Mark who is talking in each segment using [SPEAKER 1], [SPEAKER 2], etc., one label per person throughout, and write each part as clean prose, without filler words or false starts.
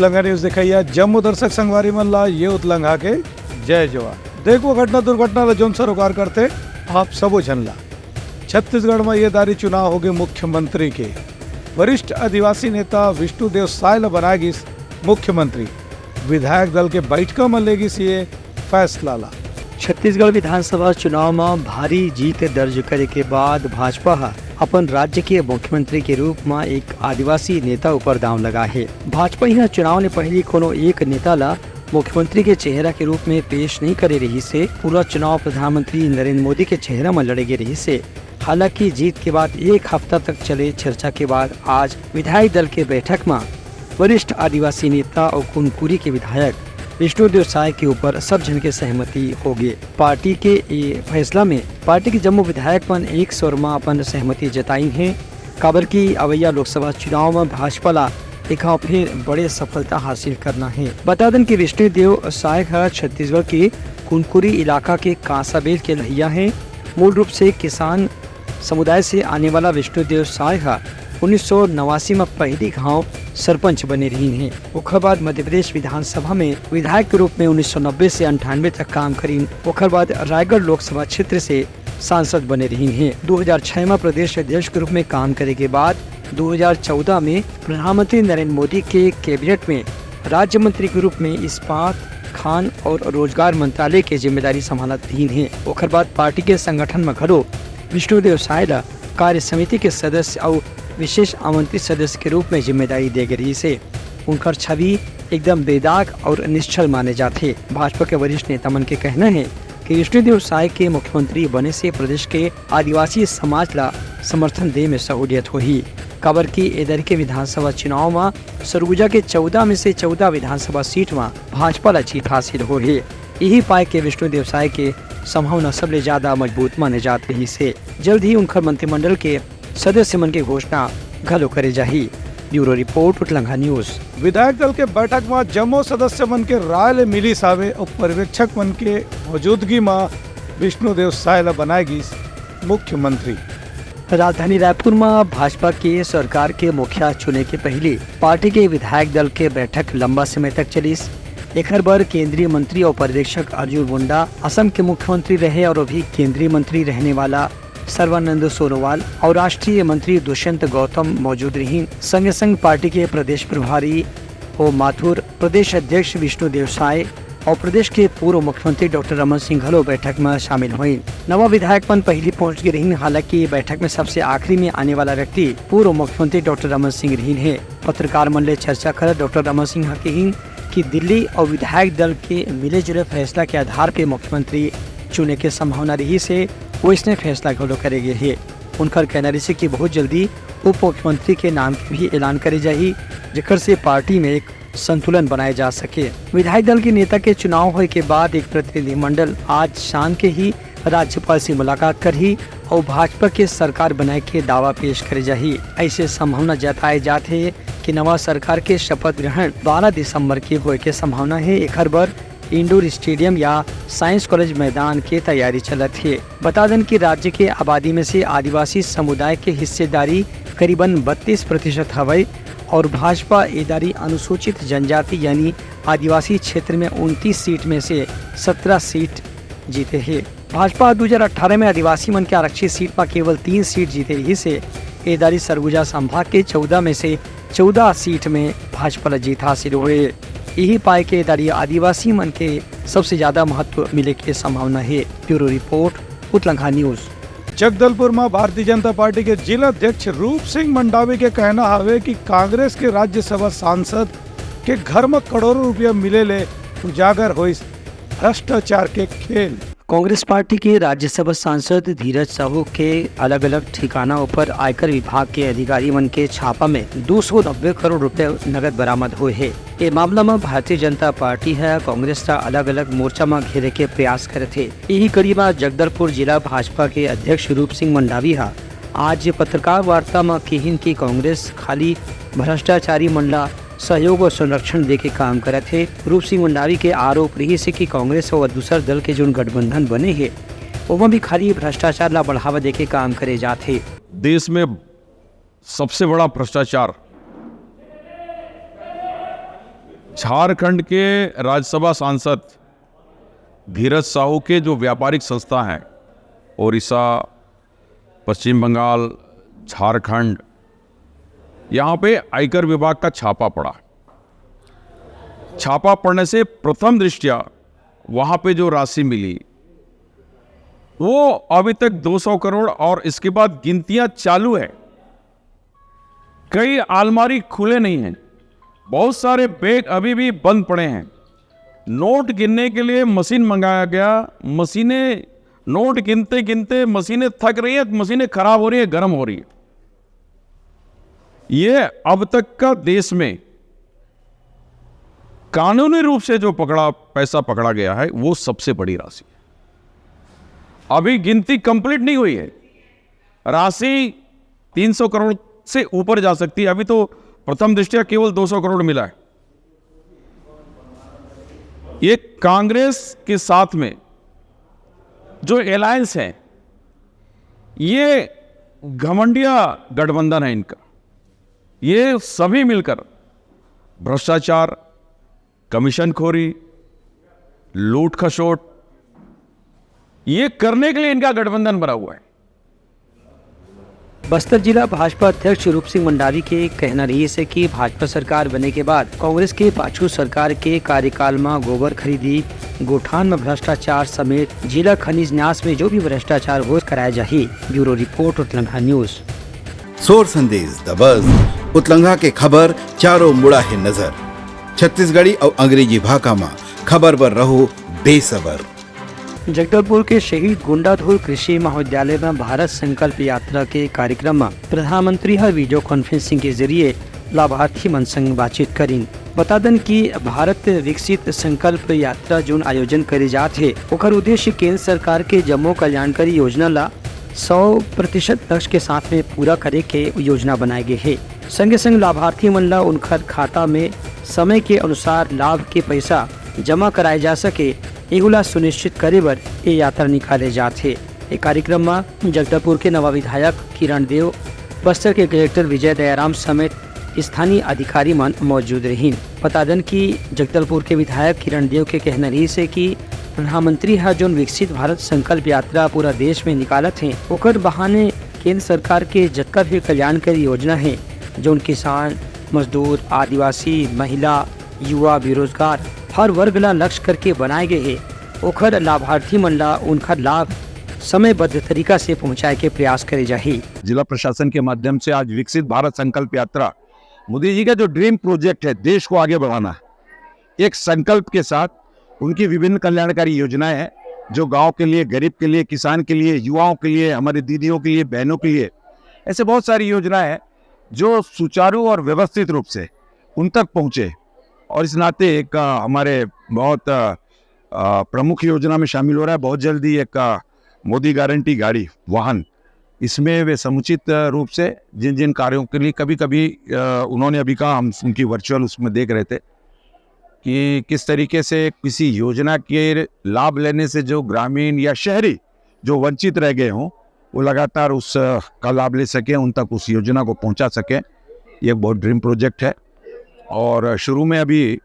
[SPEAKER 1] उतलंघा news दिखाइए जम्मू दर्शक संगवारी मल्ला ये उतलंघा के जय जवान। देखो घटना दुर्घटना ला जोन सरोकार करते आप सबो जनला। छत्तीसगढ़ में ये दारी चुनाव होगे मुख्यमंत्री के। वरिष्ठ आदिवासी नेता विष्णुदेव साय ला बनाएगी मुख्यमंत्री। विधायक दल के बैठक में लेगी ये फैसला ला।
[SPEAKER 2] छत्तीसगढ़ विधानसभा चुनाव में भारी जीत दर्ज करे के बाद भाजपा अपन राज्य के मुख्यमंत्री के रूप में एक आदिवासी नेता ऊपर दांव लगा है। भाजपा यह चुनाव ने पहले कोनो एक नेता ला मुख्यमंत्री के चेहरा के रूप में पेश नहीं करे रही से पूरा चुनाव प्रधानमंत्री नरेंद्र मोदी के चेहरा में लड़ेगी रही से। हालांकि जीत के बाद एक हफ्ता तक चले चर्चा के बाद आज विधायक दल के बैठक में वरिष्ठ आदिवासी नेता और कुनकुरी के विधायक विष्णुदेव साय के ऊपर सब जन के सहमति हो गई। पार्टी के ये फैसला में पार्टी के जम्मू विधायक मन एक स्वर में अपन सहमति जताई है। काबर की अवैया लोकसभा चुनाव में भाजपा ला एक फिर बड़े सफलता हासिल करना है। बता दें कि विष्णुदेव साय छत्तीसगढ़ के कुनकुरी इलाका के कांसाबेल के लहिया है। मूल रूप से किसान समुदाय से आने वाला विष्णुदेव साय 1989 में पहली गांव सरपंच बने रही हैं। ओकर बाद मध्य प्रदेश विधानसभा में विधायक के रूप में 1990 से 98 तक काम करी। ओकर बाद रायगढ़ लोकसभा क्षेत्र से सांसद बने रही हैं। 2006 में प्रदेश अध्यक्ष के रूप में काम करे के बाद 2014 में प्रधानमंत्री नरेंद्र मोदी के कैबिनेट में राज्य मंत्री के रूप में इस्पात, खान और रोजगार मंत्रालय के जिम्मेदारी संभालत रही हैं। ओकर बाद पार्टी के संगठन में घलो विष्णुदेव साय कार्य समिति के सदस्य और विशेष आमंत्रित सदस्य के रूप में जिम्मेदारी दे गई से उनका छवि एकदम बेदाग और निश्चल माने जाते। भाजपा के वरिष्ठ नेता मन के कहना है कि विष्णुदेव साय के मुख्यमंत्री बने से प्रदेश के आदिवासी समाज ला समर्थन दे में सहूलियत होगी। काबर की इधर के विधानसभा चुनाव में सरगुजा के 14 में से 14 विधानसभा सीट में भाजपा ला जीत हासिल हो है। यही पाए के विष्णुदेव साय के संभावना सबले ज्यादा मजबूत माने जात रही से जल्द ही उनका मंत्रिमंडल के सदस्य मन की घोषणा घलो करे जाही। ब्यूरो रिपोर्ट उतलंघा न्यूज।
[SPEAKER 1] विधायक दल के बैठक में जम्मू सदस्य मन के राय ले मिली सावे और पर्यवेक्षक मन के मौजूदगी में विष्णुदेव साय ला बनाएगी मुख्यमंत्री।
[SPEAKER 2] राजधानी रायपुर में भाजपा के सरकार के मुखिया चुने के पहले पार्टी के विधायक दल के बैठक लंबा समय तक चली। एक बार केंद्रीय मंत्री और पर्यवेक्षक अर्जुन मुंडा असम के मुख्यमंत्री रहे और अभी केंद्रीय मंत्री रहने वाला सर्बानंद सोनोवाल और राष्ट्रीय मंत्री दुष्यंत गौतम मौजूद रही। संग संग पार्टी के प्रदेश प्रभारी और माथुर, प्रदेश अध्यक्ष विष्णुदेव साय और प्रदेश के पूर्व मुख्यमंत्री डॉक्टर रमन सिंह घलो बैठक में शामिल हुए। नवा विधायक मन पहली पहुंच गई रही। हालांकि बैठक में सबसे आखिरी में आने वाला व्यक्ति पूर्व मुख्यमंत्री डॉक्टर रमन सिंह रही है। पत्रकार मन ले चर्चा कर डॉक्टर रमन सिंह कही कि दिल्ली और विधायक दल के मिले जुले फैसला के आधार पर मुख्यमंत्री चुने की संभावना रही से वो इसने फैसला घलो करेंगे है। उनका कहना रही कि बहुत जल्दी उप मुख्यमंत्री के नाम की भी ऐलान करे जाही जिकर से पार्टी में एक संतुलन बनाए जा सके। विधायक दल के नेता के चुनाव होने के बाद एक प्रतिनिधिमंडल आज शाम के ही राज्यपाल से मुलाकात कर ही और भाजपा के सरकार बनाए के दावा पेश करे जाही। ऐसे संभावना जताए जाते है कि नवा सरकार के शपथ ग्रहण 12 दिसंबर के होने की संभावना है। एक बार इंडोर स्टेडियम या साइंस कॉलेज मैदान के तैयारी चलत है। बता दें कि राज्य के आबादी में से आदिवासी समुदाय के हिस्सेदारी करीबन 32% हवै और भाजपा इदारी अनुसूचित जनजाति यानी आदिवासी क्षेत्र में 29 सीट में से 17 सीट जीते हैं। भाजपा 2018 में आदिवासी मन के आरक्षित सीट पर केवल 3 सीट जीते रही से इदारी सरगुजा संभाग के 14 में से 14 सीट में भाजपा जीत हासिल हुए। यही पाए के इदारी आदिवासी मन के सबसे ज्यादा महत्व मिले की संभावना है। ब्यूरो रिपोर्ट उतलंघा न्यूज।
[SPEAKER 1] जगदलपुर में भारतीय जनता पार्टी के जिला अध्यक्ष रूप सिंह मंडावी के कहना है कि कांग्रेस के राज्यसभा सांसद के घर में करोड़ों रुपया मिले ले उजागर हुई भ्रष्टाचार के खेल।
[SPEAKER 2] कांग्रेस पार्टी के राज्यसभा सांसद धीरज साहू के अलग अलग ठिकानों पर आयकर विभाग के अधिकारी मन के छापा में 290 करोड़ रुपए नगद बरामद हुए है। ये मामला में भारतीय जनता पार्टी है कांग्रेस का अलग अलग मोर्चा में घेरे के प्रयास करे थे। यही कड़ी में जगदलपुर जिला भाजपा के अध्यक्ष रूप सिंह मंडावी आज पत्रकार वार्ता में कहिन की कांग्रेस खाली भ्रष्टाचारी मंडला सहयोग और संरक्षण दे के काम करे थे। रूप सिंह मंडावी के आरोप रही से कि कांग्रेस और दूसर दल के जो गठबंधन बने हैं वो भी खाली भ्रष्टाचार ला बढ़ावा दे के काम करे जाते।
[SPEAKER 3] देश में सबसे बड़ा भ्रष्टाचार झारखंड के राज्यसभा सांसद धीरज साहू के जो व्यापारिक संस्था हैं, ओडिशा, पश्चिम बंगाल, झारखंड, यहाँ पे आयकर विभाग का छापा पड़ा। छापा पड़ने से प्रथम दृष्टया वहाँ पे जो राशि मिली वो अभी तक 200 करोड़ और इसके बाद गिनतियाँ चालू है। कई अलमारी खुले नहीं हैं, बहुत सारे बैग अभी भी बंद पड़े हैं। नोट गिनने के लिए मशीन मंगाया गया, मशीनें नोट गिनते गिनते मशीनें थक रही है, मशीनें खराब हो रही है, गर्म हो रही है। ये अब तक का देश में कानूनी रूप से जो पैसा पकड़ा गया है वो सबसे बड़ी राशि है। अभी गिनती कंप्लीट नहीं हुई है, राशि 300 करोड़ से ऊपर जा सकती है। अभी तो प्रथम दृष्टया केवल 200 करोड़ मिला है। ये कांग्रेस के साथ में जो अलायंस है, ये घमंडिया गठबंधन है इनका। ये सभी मिलकर भ्रष्टाचार, कमीशनखोरी, लूट खसोट, ये करने के लिए इनका गठबंधन बना हुआ है।
[SPEAKER 2] बस्तर जिला भाजपा अध्यक्ष रूप सिंह मंडावी के कहना रही है कि भाजपा सरकार बनने के बाद कांग्रेस के पाछू सरकार के कार्यकाल में गोबर खरीदी, गोठान में भ्रष्टाचार समेत जिला खनिज न्यास में जो भी भ्रष्टाचार हो कराया जाए। ब्यूरो रिपोर्ट उत्तलंघा न्यूज।
[SPEAKER 4] सोर संदेश द बज़ उतलंघा के खबर चारों मुड़ा है नजर। छत्तीसगढ़ी और अंग्रेजी भाषा में खबर पर रहो बेसबर।
[SPEAKER 2] जगदलपुर के शहीद गुंडाधुर कृषि महाविद्यालय में भारत संकल्प यात्रा के कार्यक्रम में प्रधानमंत्री वीडियो कॉन्फ्रेंसिंग के जरिए लाभार्थी मन संग बातचीत करीन। बता दें कि भारत विकसित संकल्प यात्रा जो आयोजन करे जाते है, ओकर उद्देश्य केंद्र सरकार के जम्मो कल्याणकारी योजना ला 100% लक्ष्य के साथ में पूरा करे के योजना बनाए गए है। संगे संग लाभार्थी मन ला उनकर खाता में समय के अनुसार लाभ के पैसा जमा कराए जा सके, एगुला सुनिश्चित करे बर ये यात्रा निकाले जाते। ये कार्यक्रम में जगदलपुर के नवा विधायक किरण देव, बस्तर के कलेक्टर विजय दयाराम समेत स्थानीय अधिकारी मन मौजूद रही। बता दें कि जगदलपुर के विधायक किरण देव के कहना रही से कि प्रधानमंत्री जो विकसित भारत संकल्प यात्रा पूरा देश में निकालत है, ओकर बहाने केंद्र सरकार के जतका भी कल्याणकारी योजना है जो किसान, मजदूर, आदिवासी, महिला, युवा, बेरोजगार हर वर्ग ला लक्ष्य करके बनाए गए है, ओखर लाभार्थी मन ला उनका लाभ समयबद्ध तरीका से पहुंचाए के प्रयास करे जाही।
[SPEAKER 5] जिला प्रशासन के माध्यम से आज विकसित भारत संकल्प यात्रा, मोदी जी का जो ड्रीम प्रोजेक्ट है देश को आगे बढ़ाना, एक संकल्प के साथ उनकी विभिन्न कल्याणकारी योजनाएं हैं जो गांव के लिए, गरीब के लिए, किसान के लिए, युवाओं के लिए, हमारी दीदियों के लिए, बहनों के लिए, ऐसे बहुत सारी योजनाएं हैं जो सुचारू और व्यवस्थित रूप से उन तक पहुंचे। और इस नाते एक हमारे बहुत प्रमुख योजना में शामिल हो रहा है बहुत जल्दी एक मोदी गारंटी गाड़ी वाहन। इसमें वे समुचित रूप से जिन जिन कार्यों के लिए कभी कभी उन्होंने अभी कहा, हम उनकी वर्चुअल उसमें देख रहे थे कि किस तरीके से किसी योजना के लाभ लेने से जो ग्रामीण या शहरी जो वंचित रह गए हों वो लगातार उस का लाभ ले सकें, उन तक उस योजना को पहुंचा सकें। ये बहुत ड्रीम प्रोजेक्ट है और शुरू में अभी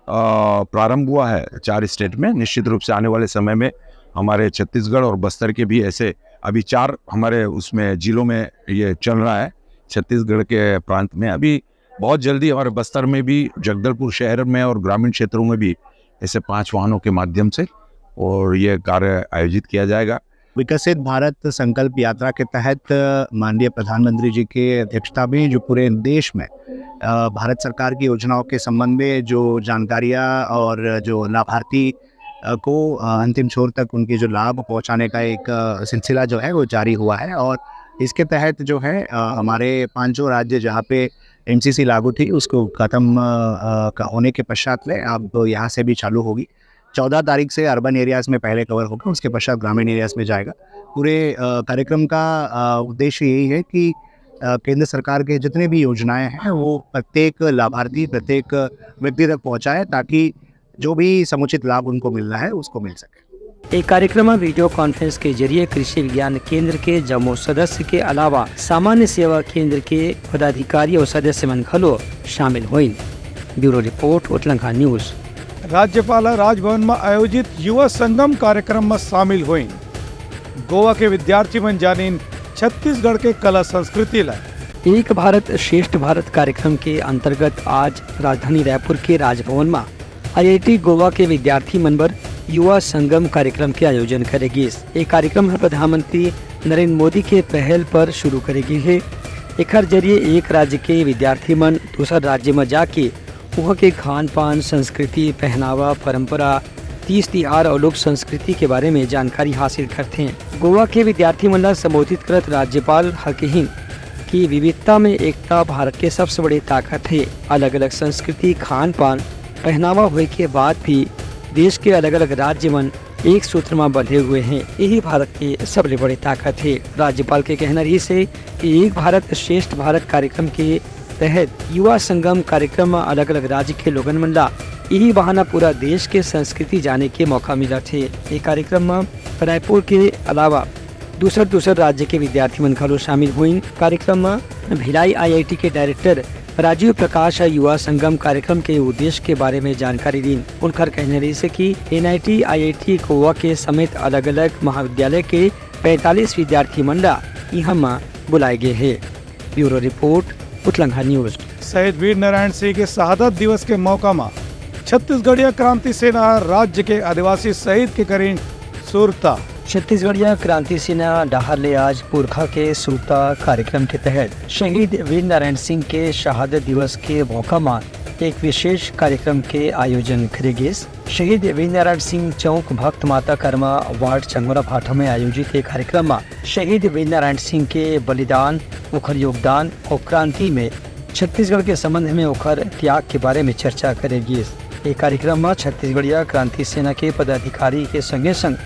[SPEAKER 5] प्रारंभ हुआ है 4 स्टेट में। निश्चित रूप से आने वाले समय में हमारे छत्तीसगढ़ और बस्तर के भी ऐसे अभी 4 हमारे उसमें जिलों में ये चल रहा है। छत्तीसगढ़ के प्रांत में अभी बहुत जल्दी हमारे बस्तर में भी, जगदलपुर शहर में और ग्रामीण क्षेत्रों में भी ऐसे 5 वाहनों के माध्यम से और ये कार्य आयोजित किया जाएगा।
[SPEAKER 6] विकसित भारत संकल्प यात्रा के तहत माननीय प्रधानमंत्री जी के अध्यक्षता में जो पूरे देश में भारत सरकार की योजनाओं के संबंध में जो जानकारियाँ और जो लाभार्थी को अंतिम छोर तक उनके जो लाभ पहुंचाने का एक सिलसिला जो है वो जारी हुआ है। और इसके तहत जो है हमारे 5 राज्य जहाँ पे एमसीसी लागू थी उसको खत्म होने के पश्चात में अब यहाँ से भी चालू होगी। 14 तारीख से अर्बन एरियाज़ में पहले कवर होगा, उसके पश्चात ग्रामीण एरियाज़ में जाएगा। पूरे कार्यक्रम का उद्देश्य यही है कि केंद्र सरकार के जितने भी योजनाएं हैं वो प्रत्येक लाभार्थी, प्रत्येक व्यक्ति तक पहुंचाए ताकि जो भी समुचित लाभ उनको मिलना है उसको मिल सके।
[SPEAKER 2] एक कार्यक्रम में वीडियो कॉन्फ्रेंस के जरिए कृषि विज्ञान केंद्र के जम्मू सदस्य के अलावा सामान्य सेवा केंद्र के पदाधिकारी और सदस्य मन खलो शामिल हुई। ब्यूरो रिपोर्ट उतलंघा न्यूज।
[SPEAKER 1] राज्यपाल राजभवन में आयोजित युवा संगम कार्यक्रम में शामिल हुई। गोवा के विद्यार्थी मन जानीन छत्तीसगढ़ के कला संस्कृति ला।
[SPEAKER 2] एक भारत श्रेष्ठ भारत कार्यक्रम के अंतर्गत आज राजधानी रायपुर के राजभवन में IIT गोवा के विद्यार्थी मनबर युवा संगम कार्यक्रम के आयोजन करेगी। ये कार्यक्रम प्रधानमंत्री नरेंद्र मोदी के पहल पर शुरू करेगी है। एकर जरिए एक राज्य के विद्यार्थी मन दूसर राज्य में जाके वहाँ के खान पान, संस्कृति, पहनावा, परंपरा, तीज तिहार और लोक संस्कृति के बारे में जानकारी हासिल करते हैं। गोवा के विद्यार्थी मन संबोधित करत राज्यपाल हकीहिन की विविधता में एकता भारत के सबसे बड़ी ताकत है। अलग अलग संस्कृति, खान पान, पहनावा हुए के बाद भी देश के अलग अलग राज्य मन एक सूत्र में बंधे हुए हैं। यही भारत की सबसे बड़ी ताकत है। राज्यपाल के कहना रही से कि एक भारत श्रेष्ठ भारत कार्यक्रम के तहत युवा संगम कार्यक्रम में अलग अलग राज्य के लोगन मन ला यही बहाना पूरा देश के संस्कृति जाने के मौका मिला थे। ये कार्यक्रम में रायपुर के अलावा दूसर राज्य के विद्यार्थी मन घलो शामिल हुई। कार्यक्रम में भिलाई IIT के डायरेक्टर राजीव प्रकाश युवा संगम कार्यक्रम के उद्देश्य के बारे में जानकारी दी। उनकर कहने रही से कि NIT IIT गोवा के समेत अलग अलग महाविद्यालय के 45 विद्यार्थी मंडा यहाँ बुलाए गए हैं। ब्यूरो रिपोर्ट उतलंघा न्यूज।
[SPEAKER 1] शहीद वीर नारायण सिंह के शहादत दिवस के मौका में छत्तीसगढ़िया क्रांति सेना राज्य के आदिवासी शहीद के करीन सुरता।
[SPEAKER 2] छत्तीसगढ़िया क्रांति सेना डाहरले आज पुरखा के सुरता कार्यक्रम के तहत शहीद वीर नारायण सिंह के शहादत दिवस के मौका में एक विशेष कार्यक्रम के आयोजन करेगी। शहीद वीर नारायण सिंह चौक भक्त माता कर्मा वार्ड चंगोरा भाटा में आयोजित एक कार्यक्रम में शहीद वीर नारायण सिंह के बलिदान, ओखर योगदान और क्रांति में छत्तीसगढ़ के संबंध में ओखर त्याग के बारे में चर्चा करेगी। एक कार्यक्रम में छत्तीसगढ़िया क्रांति सेना के पदाधिकारी के संगे संग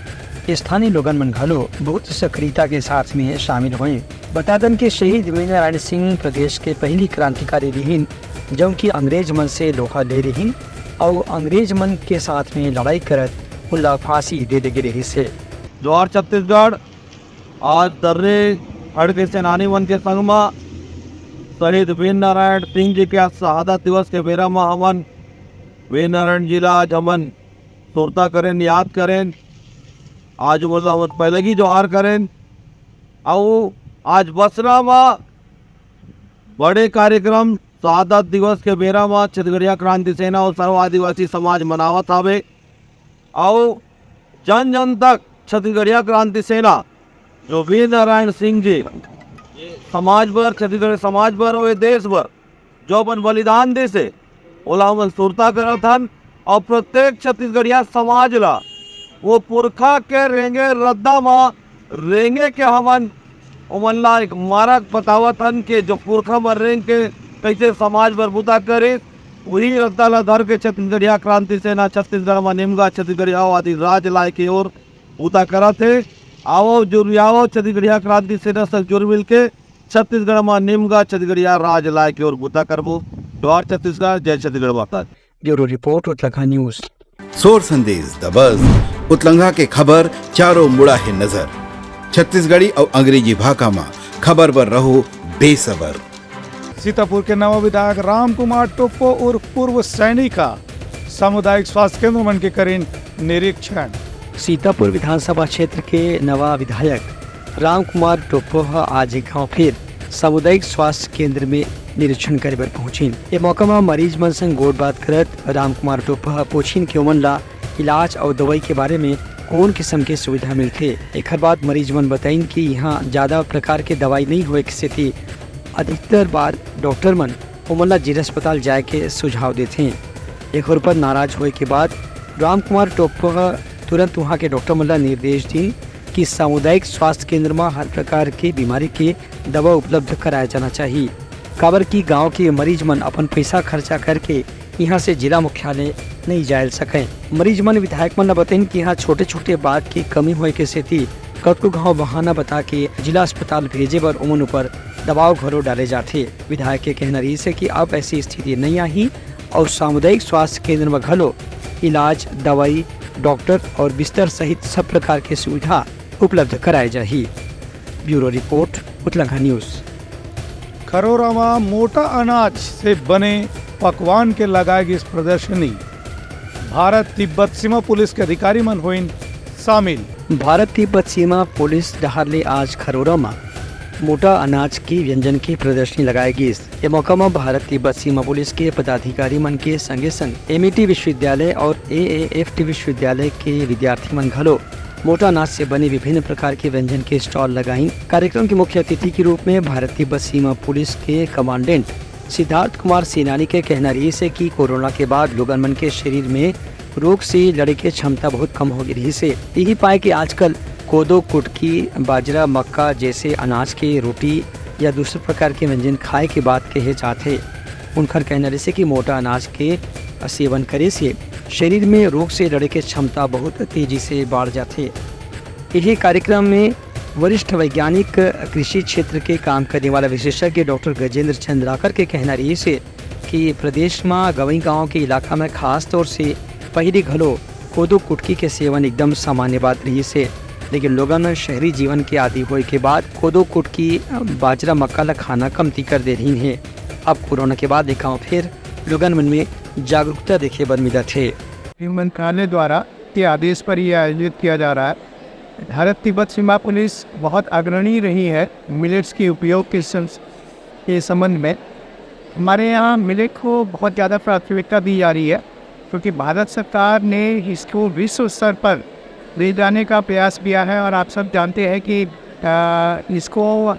[SPEAKER 2] स्थानीय लोगन मन घलो बहुत सक्रियता के साथ में शामिल हुए। बता दें कि शहीद वीर नारायण सिंह प्रदेश के पहली क्रांतिकारी रहीन जो कि अंग्रेज मन से लोहा ले रहीन और अंग्रेज मन के साथ में लड़ाई करत उल्ला फांसी दे दे रही से।
[SPEAKER 7] जोहार छत्तीसगढ़। आज दर्रे हड़ के सेनानी मन के संग में शहीद वीर नारायण सिंह जी के शहादत दिवस के बेरा में हमन वीर नारायण जी ला आज हमन सुरता करें, याद करें। आज मतलब हम पहले ही जोहार करें और आज बसरा में बड़े कार्यक्रम शहादत दिवस के बेरा में छत्तीसगढ़िया क्रांति सेना और सर्व आदिवासी समाज मनावत हवे और जन जन तक छत्तीसगढ़िया क्रांति सेना जो वीर नारायण सिंह जी समाज भर, छत्तीसगढ़ समाज भर और देश भर जो अपन बलिदान दे से ओला हमन सुरता करत हन और प्रत्येक छत्तीसगढ़िया समाज ला वो पुरखा के रेंगे रद्दा में रेंगे के हमन उमन ला एक मारक बतावत हन के जो पुरखा में रेंग के कैसे समाज पर बुता करे। वही रद्दा ला धर के छत्तीसगढ़िया क्रांति सेना छत्तीसगढ़ में निमगा छत्तीसगढ़िया आदि राज लाए की ओर बुता करत है। आओ जुड़ियाओ छत्तीसगढ़िया क्रांति सेना से जुड़ मिल के छत्तीसगढ़ में निमगा छत्तीसगढ़िया राज लाए की ओर बुता करबो। जोहार छत्तीसगढ़, जय छत्तीसगढ़ माता।
[SPEAKER 2] ब्यूरो रिपोर्ट उतलंघा न्यूज।
[SPEAKER 4] सोर संदेश द बज़ उतलंघा के खबर चारों मुड़ा है नजर। छत्तीसगढ़ी और अंग्रेजी भाषा में खबर पर रहो बेसबर।
[SPEAKER 1] सीतापुर के नवा विधायक राम कुमार टोप्पो और पूर्व सैनिक का सामुदायिक स्वास्थ्य केंद्र मन के करीन निरीक्षण।
[SPEAKER 2] सीतापुर विधानसभा क्षेत्र के नवा विधायक राम कुमार टोप्पो आज एक गाँव फिर सामुदायिक स्वास्थ्य केंद्र में निरीक्षण करे बर पहुंचिन। ये मौका में मरीज मन संग गोट बात करत राम कुमार टोप्पो पूछिन कि ओमन ला इलाज और दवाई के बारे में कौन किस्म के सुविधा मिलते। एक बाद मरीज मन बताइन कि यहाँ ज्यादा प्रकार के दवाई नहीं हुए की स्थिति अधिकतर बार डॉक्टर मन ओमन ला जिला अस्पताल जाए के सुझाव देते हैं। एक पर नाराज होए के बाद राम कुमार टोप्पो तुरंत वहाँ के डॉक्टर मन ला निर्देश दी कि सामुदायिक स्वास्थ्य केंद्र में हर प्रकार की बीमारी के दवा उपलब्ध कराया जाना चाहिए। काबर की गांव के मरीज मन अपन पैसा खर्चा करके यहाँ से जिला मुख्यालय नहीं जायल सके। मरीज मन विधायक मन बताइन कि यहाँ छोटे छोटे बात की कमी होए के स्थिति कतको गाँव बहाना बता के जिला अस्पताल भेजे बर उमन ऊपर दबाव घरो डाले जाते। विधायक के कहना रही है कि अब ऐसी स्थिति नहीं आई और सामुदायिक स्वास्थ्य केंद्र में घलो इलाज, दवाई, डॉक्टर और बिस्तर सहित सब प्रकार की सुविधा उपलब्ध कराए जाही। ब्यूरो रिपोर्ट उतलंघा न्यूज।
[SPEAKER 1] खरोरा में मोटा अनाज से बने पकवान के लगाएगी इस प्रदर्शनी। भारत तिब्बत सीमा पुलिस के अधिकारी मन हुइन शामिल।
[SPEAKER 2] भारत तिब्बत सीमा पुलिस डहारले आज खरोरा में मोटा अनाज की व्यंजन की प्रदर्शनी लगाएगी। ये मौका में भारत तिब्बत सीमा पुलिस के पदाधिकारी मन के संगे संग एमईटी विश्वविद्यालय और एएएफटी विश्वविद्यालय के विद्यार्थी मन घलो मोटा अनाज से बने विभिन्न प्रकार के व्यंजन के स्टॉल लगाई। कार्यक्रम के मुख्य अतिथि के रूप में भारत तिब्बत सीमा पुलिस के कमांडेंट सिद्धार्थ कुमार सेनानी के कहना रही से कि कोरोना के बाद लोगन मन के शरीर में रोग से लड़े के क्षमता बहुत कम हो गई से यही पाए कि आजकल कोदो, कुटकी, बाजरा, मक्का जैसे अनाज के रोटी या दूसरे प्रकार के व्यंजन खाए के बाद कहे जाते। उनका कहना रही से कि मोटा अनाज के सेवन करे से शरीर में रोग से लड़े के क्षमता बहुत तेजी से बढ़ जाते। यही कार्यक्रम में वरिष्ठ वैज्ञानिक कृषि क्षेत्र के काम करने वाला विशेषज्ञ डॉक्टर गजेंद्र चंद्राकर के कहना रही से कि प्रदेश में गवई गांव के इलाका में खास तौर से पहली घलो कोदो कुटकी के सेवन एकदम सामान्य बात रही से, लेकिन लोगों में शहरी जीवन के आदि होने के बाद कोदो, कुटकी, बाजरा, मक्का ला खाना कमती कर दे रही है। अब कोरोना के बाद देखा फिर लोगों मन में जागरूकता देखे बर मिला थे।
[SPEAKER 8] मंत्रालय द्वारा के आदेश पर यह आयोजित किया जा रहा है। भारत तिब्बत सीमा पुलिस बहुत अग्रणी रही है मिलेट्स के उपयोग के संबंध में। हमारे यहाँ मिलेट को बहुत ज़्यादा प्राथमिकता दी जा रही है, क्योंकि भारत सरकार ने इसको विश्व स्तर पर ले जाने का प्रयास किया है। और आप सब जानते हैं कि इसको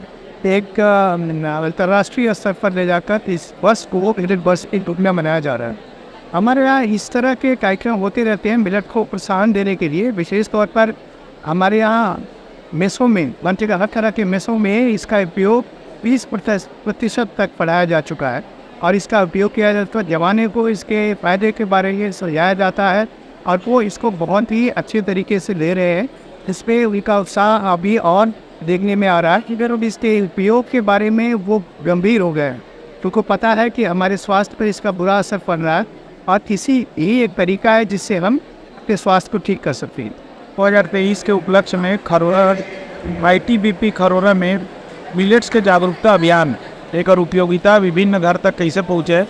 [SPEAKER 8] एक अंतर्राष्ट्रीय स्तर पर ले जाकर इस वर्ष को मिलेट वर्ष के रूप में मनाया जा रहा है। हमारे यहाँ इस तरह के कार्यक्रम होते रहते हैं मिलेट को प्रोत्साहन देने के लिए। विशेष तौर पर हमारे यहाँ मेसों में बनते हर तरह के मेसों में इसका उपयोग 20% तक बढ़ाया जा चुका है और इसका उपयोग किया जाता है। जवानों को इसके फायदे के बारे में समझाया जाता है और वो इसको बहुत ही अच्छे तरीके से ले रहे हैं। इसमें उनका उत्साह अभी और देखने में आ रहा है कि अगर इसके उपयोग के बारे में वो गंभीर हो गए, तो उनको पता है कि हमारे स्वास्थ्य पर इसका बुरा असर पड़ रहा है और किसी यही एक तरीका है जिससे हम अपने स्वास्थ्य को ठीक कर सकते हैं।
[SPEAKER 9] 2023 के उपलक्ष्य में खरोरा ITBP खरोरा में मिलेट्स के जागरूकता अभियान एकर उपयोगिता विभिन्न घर तक कैसे पहुँचे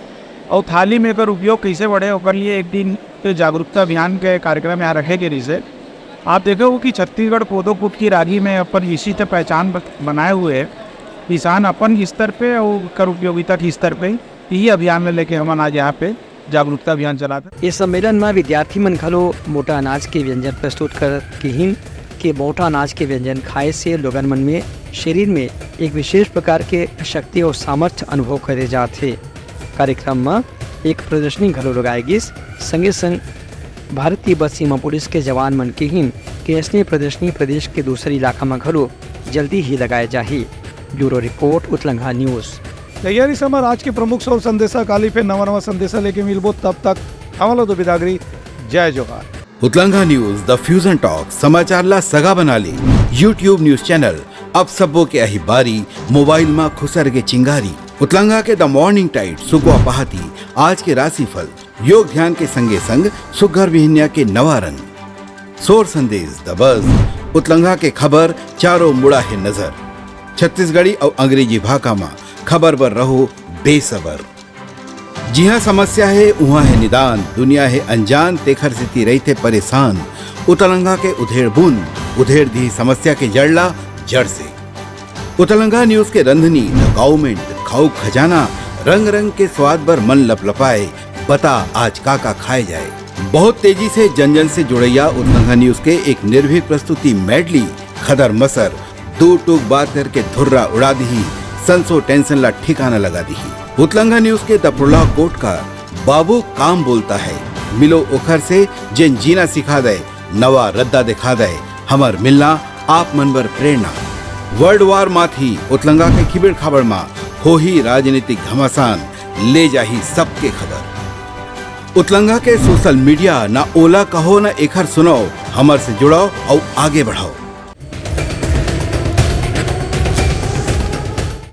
[SPEAKER 9] और थाली में एकर उपयोग कैसे बढ़े और लिए एक दिन के जागरूकता अभियान के कार्यक्रम यहाँ रखे गए। जिसे आप देखे हो कि छत्तीसगढ़ कोदो, कुटकी, रागी में अपन इसी से पहचान बनाए हुए है। किसान अपन स्तर पे और कर उपयोगिता के स्तर पे यही अभियान में लेके हम आज यहाँ पे जागरूकता अभियान चलाते।
[SPEAKER 2] इस सम्मेलन में विद्यार्थी मन घलो मोटा अनाज के व्यंजन प्रस्तुत कर कि मोटा अनाज के व्यंजन खाए से लोगन मन में शरीर में एक विशेष प्रकार के शक्ति और सामर्थ्य अनुभव करे जाते। कार्यक्रम में एक प्रदर्शनी घलो लगाएगी। संगे संग भारत तिब्बत सीमा पुलिस के जवान मन की ऐसी प्रदर्शनी प्रदेश के दूसरे इलाका में घलो जल्दी ही लगाए जाही। ब्यूरो रिपोर्ट, उत्लंघा न्यूज़।
[SPEAKER 1] तैयारी समर आज के प्रमुख सौ संदेशा काली पे नवा संदेशा लेके मिलबो। तब तक हमारा तो बिदागरी। जय जोहार।
[SPEAKER 4] उतलंघा न्यूज द फ्यूजन टॉक समाचार ला सगा बना ली। यूट्यूब न्यूज चैनल अब सबो के अही बारी मोबाइल में खुसर के चिंगारी। उतलंघा के द मॉर्निंग टाइड सुगवा पहाती आज के राशिफल योग ध्यान के संगे संग सुघर विहिन्या के नवा रंग सोर संदेश द बज उतलंघा के खबर चारों मुड़ा है नजर। छत्तीसगढ़ी और अंग्रेजी भाषा में खबर पर रहो बेसबर। जी हाँ, समस्या है वहाँ है निदान। दुनिया है अनजान तेखर से रहते परेशान। उतलंघा के उधेड़ बूंद उधेड़ दी समस्या के जड़ला जड़ से। उतलंघा न्यूज के रंधनी द गवर्नमेंट खाऊ खजाना रंग रंग के स्वाद पर मन लपलपाए। बता आज का खाए जाए। बहुत तेजी से जन जन से जुड़ैया उतलंघा न्यूज के एक निर्भीक प्रस्तुति मेडली खदर मसर दो टूक बात करके धुर्रा उड़ा दी। संसो टेंशन ला ठिकाना लगा दी। उतलंघा न्यूज के द प्रोलॉग कोट का बाबू काम बोलता है। मिलो ओखर से जिन जीना सिखा दे नवा रद्दा दिखा दे हमर मिलना आप मनबर प्रेरणा। वर्ल्ड वार माथी उतलंघा के खिबड़ खबर मा हो ही राजनीतिक घमासान ले जाही सबके खबर। उतलंघा के सोशल मीडिया ना ओला कहो ना एखर सुनाओ हमर से जुड़ाओ और आगे बढ़ाओ।